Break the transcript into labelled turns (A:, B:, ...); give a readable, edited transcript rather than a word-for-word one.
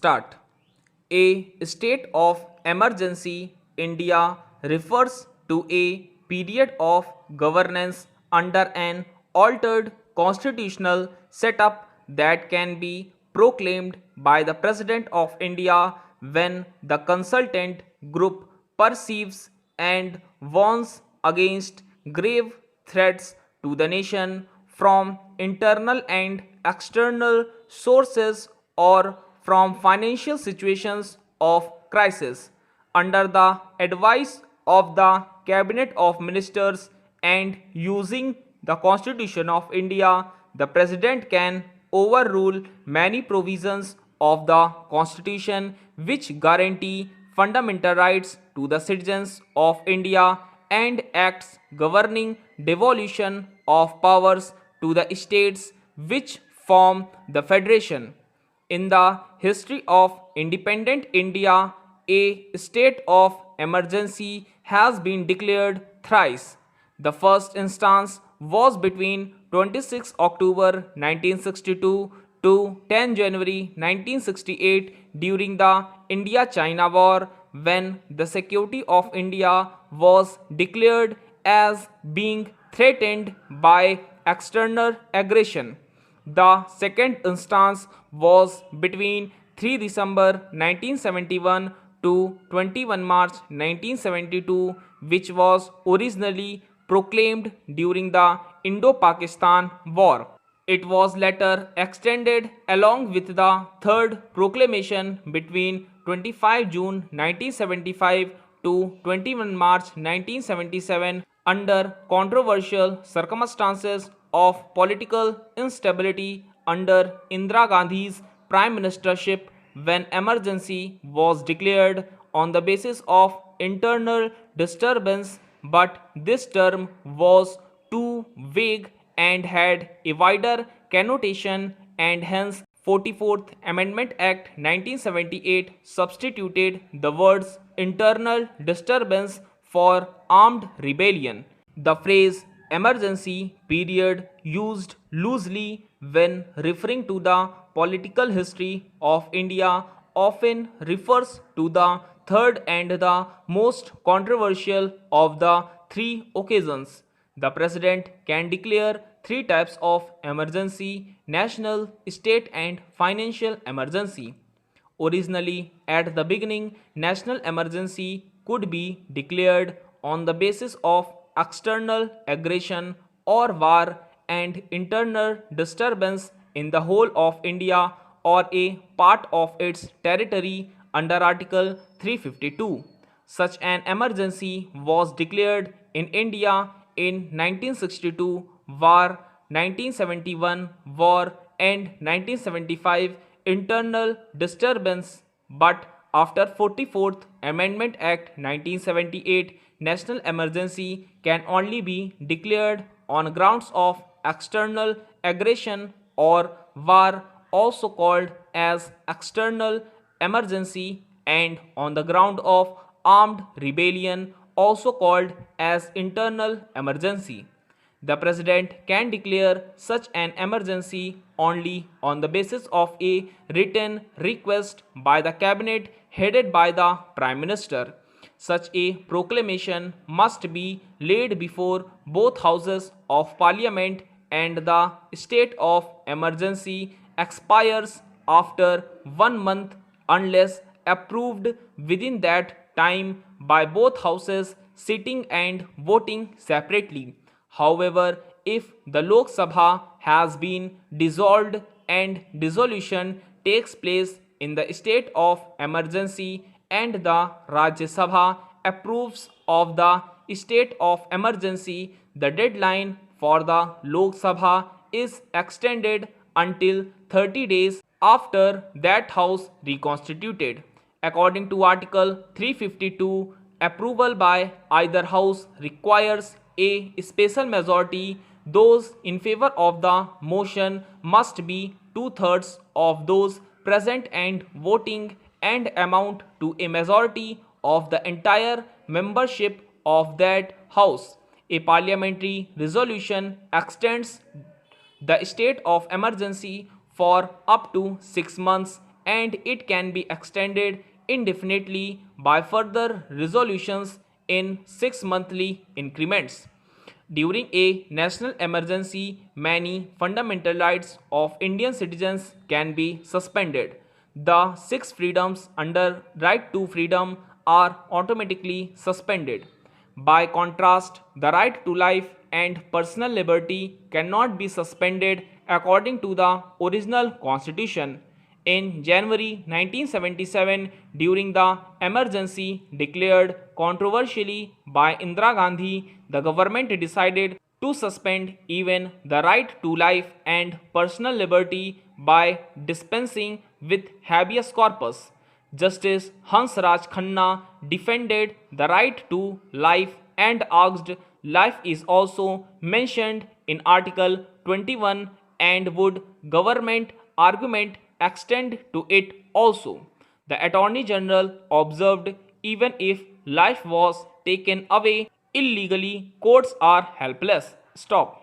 A: Start. A state of emergency India refers to a period of governance under an altered constitutional setup that can be proclaimed by the President of India when the consultant group perceives and warns against grave threats to the nation from internal and external sources or from financial situations of crisis. Under the advice of the Cabinet of Ministers and using the Constitution of India, the President can overrule many provisions of the Constitution which guarantee fundamental rights to the citizens of India and acts governing devolution of powers to the states which form the federation. In the history of independent India, a state of emergency has been declared thrice. The first instance was between 26 October 1962 to 10 January 1968 during the India-China War, when the security of India was declared as being threatened by external aggression. The second instance was between 3 December 1971 to 21 March 1972, which was originally proclaimed during the Indo-Pakistan War. It was later extended along with the third proclamation between 25 June 1975 to 21 March 1977 under controversial circumstances of political instability under Indira Gandhi's prime ministership, when emergency was declared on the basis of internal disturbance, but this term was too vague and had a wider connotation, and hence 44th Amendment Act 1978 substituted the words internal disturbance for armed rebellion. The phrase emergency period, used loosely when referring to the political history of India, often refers to the third and the most controversial of the three occasions. The President can declare three types of emergency: national, state and financial emergency. Originally, at the beginning, national emergency could be declared on the basis of external aggression or war and internal disturbance in the whole of India or a part of its territory under Article 352. Such an emergency was declared in India in 1962 war, 1971 war and 1975 internal disturbance, but after 44th Amendment Act 1978, national emergency can only be declared on grounds of external aggression or war, also called as external emergency, and on the ground of armed rebellion, also called as internal emergency. The President can declare such an emergency only on the basis of a written request by the Cabinet headed by the Prime Minister. Such a proclamation must be laid before both houses of Parliament, and the state of emergency expires after 1 month unless approved within that time by both houses sitting and voting separately. However, if the Lok Sabha has been dissolved and dissolution takes place in the state of emergency and the Rajya Sabha approves of the state of emergency, the deadline for the Lok Sabha is extended until 30 days after that house reconstituted. According to Article 352, approval by either house requires a special majority. Those in favor of the motion must be 2/3 of those present and voting, and amount to a majority of the entire membership of that house. A parliamentary resolution extends the state of emergency for up to 6 months, and it can be extended indefinitely by further resolutions in 6 monthly increments. During a national emergency, many fundamental rights of Indian citizens can be suspended. The six freedoms under right to freedom are automatically suspended. By contrast, the right to life and personal liberty cannot be suspended according to the original constitution. In January 1977, during the emergency declared controversially by Indira Gandhi, the government decided to suspend even the right to life and personal liberty by dispensing with habeas corpus. Justice Hans Raj Khanna defended the right to life and asked life is also mentioned in Article 21 and would government argument extend to it also. The Attorney General observed even if life was taken away illegally, courts are helpless. Stop.